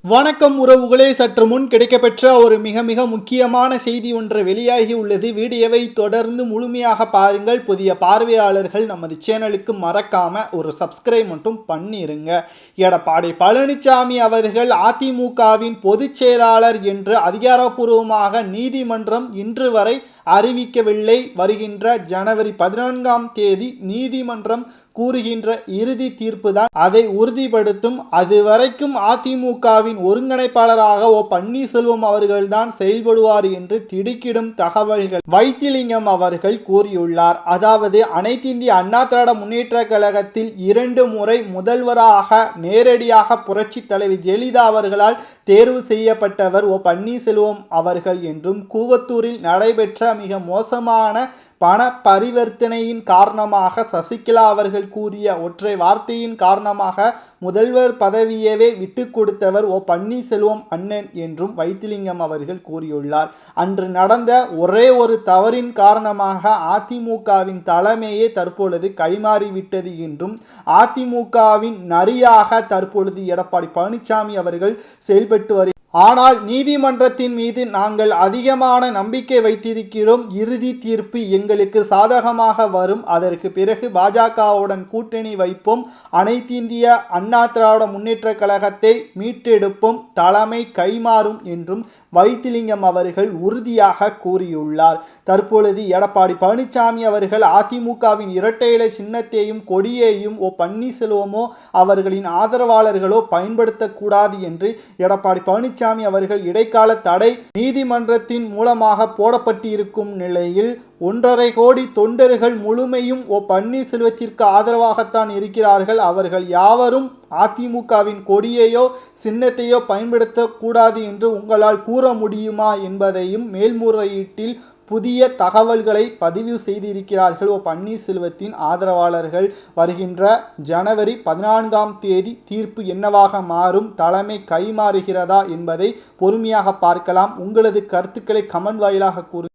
வணக்கம் உறவுகளே, சற்று முன் கிடைக்கப்பெற்ற ஒரு மிக மிக முக்கியமான செய்தி ஒன்று வெளியாகி உள்ளது. வீடியோவை தொடர்ந்து முழுமையாக பாருங்கள். புதிய பார்வையாளர்கள் நமது சேனலுக்கு மறக்காம ஒரு சப்ஸ்கிரைப் மட்டும் பண்ணிருங்க. எடப்பாடி பழனிசாமி அவர்கள் அதிமுகவின் பொதுச் செயலாளர் என்று அதிகாரப்பூர்வமாக நீதிமன்றம் இன்று வரை அறிவிக்கவில்லை. வருகின்ற ஜனவரி 14ஆம் தேதி நீதிமன்றம் கூறுகின்ற இறுதி தீர்ப்பு தான் அதை உறுதிப்படுத்தும். அதுவரைக்கும் அதிமுகவின் ஒருங்கிணைப்பாளராக பன்னீர்செல்வம் அவர்கள்தான் செயல்படுவார் என்று திடுக்கிடும் தகவல்கள் வைத்திலிங்கம் அவர்கள் கூறியுள்ளார். அதாவது அனைத்திந்திய அண்ணா திராவிட முன்னேற்ற கழகத்தில் 2 முறை முதல்வராக நேரடியாக புரட்சி தலைவி ஜெயலலிதா அவர்களால் தேர்வு செய்யப்பட்டவர் பன்னீர்செல்வம் அவர்கள் என்றும், கூவத்தூரில் நடைபெற்ற மிக மோசமான பண பரிவர்த்தனையின் காரணமாக சசிகலா அவர்கள் கூறிய ஒற்றை வார்த்தையின் காரணமாக முதல்வர் பதவியவே விட்டு கொடுத்தவர் பன்னீர்செல்வம் அண்ணன் என்றும் வைத்திலிங்கம் அவர்கள் கூறியுள்ளார். அன்று நடந்த ஒரே ஒரு தவறின் காரணமாக அதிமுகவின் தலைமையே தற்பொழுது கைமாறிவிட்டது என்றும், அதிமுகவின் நரியாக தற்பொழுது எடப்பாடி பழனிசாமி அவர்கள் செயல்பட்டு வருகிறார். ஆனால் நீதிமன்றத்தின் மீது நாங்கள் அதிகமான நம்பிக்கை வைத்திருக்கிறோம். இறுதி தீர்ப்பு எங்களுக்கு சாதகமாக வரும். அதற்கு பிறகு பாஜகவுடன் கூட்டணி வைப்போம். அனைத்திந்திய அண்ணா திராவிட முன்னேற்ற கழகத்தை மீட்டெடுப்போம். தலைமை கைமாறும் என்றும் வைத்திலிங்கம் அவர்கள் உறுதியாக கூறியுள்ளார். தற்பொழுது எடப்பாடி பழனிசாமி அவர்கள் அதிமுகவின் இரட்டை இலை சின்னத்தையும் கொடியையும் பன்னீர்செல்வமோ அவர்களின் ஆதரவாளர்களோ பயன்படுத்தக்கூடாது என்று எடப்பாடி பழனிசாமி அவர்கள் இடைக்கால தடை நீதிமன்றத்தின் மூலமாக போடப்பட்டிருக்கும் நிலையில் 1.5 கோடி தொண்டர்கள் முழுமையும் பன்னீர்செல்வத்திற்கு ஆதரவாகத்தான் இருக்கிறார்கள். அவர்கள் யாவரும் அதிமுகவின் கொடியையோ சின்னத்தையோ பயன்படுத்தக்கூடாது என்று உங்களால் கூற முடியுமா என்பதையும் மேல்முறையீட்டில் புதிய தகவல்களை பதிவு செய்திருக்கிறார்கள் பன்னீர்செல்வத்தின் ஆதரவாளர்கள். வருகின்ற ஜனவரி 14ஆம் தேதி தீர்ப்பு என்னவாக மாறும், தலைமை கைமாறுகிறதா என்பதை பொறுமையாக பார்க்கலாம். உங்களது கருத்துக்களை கமெண்ட் வாயிலாக கூறுங்கள்.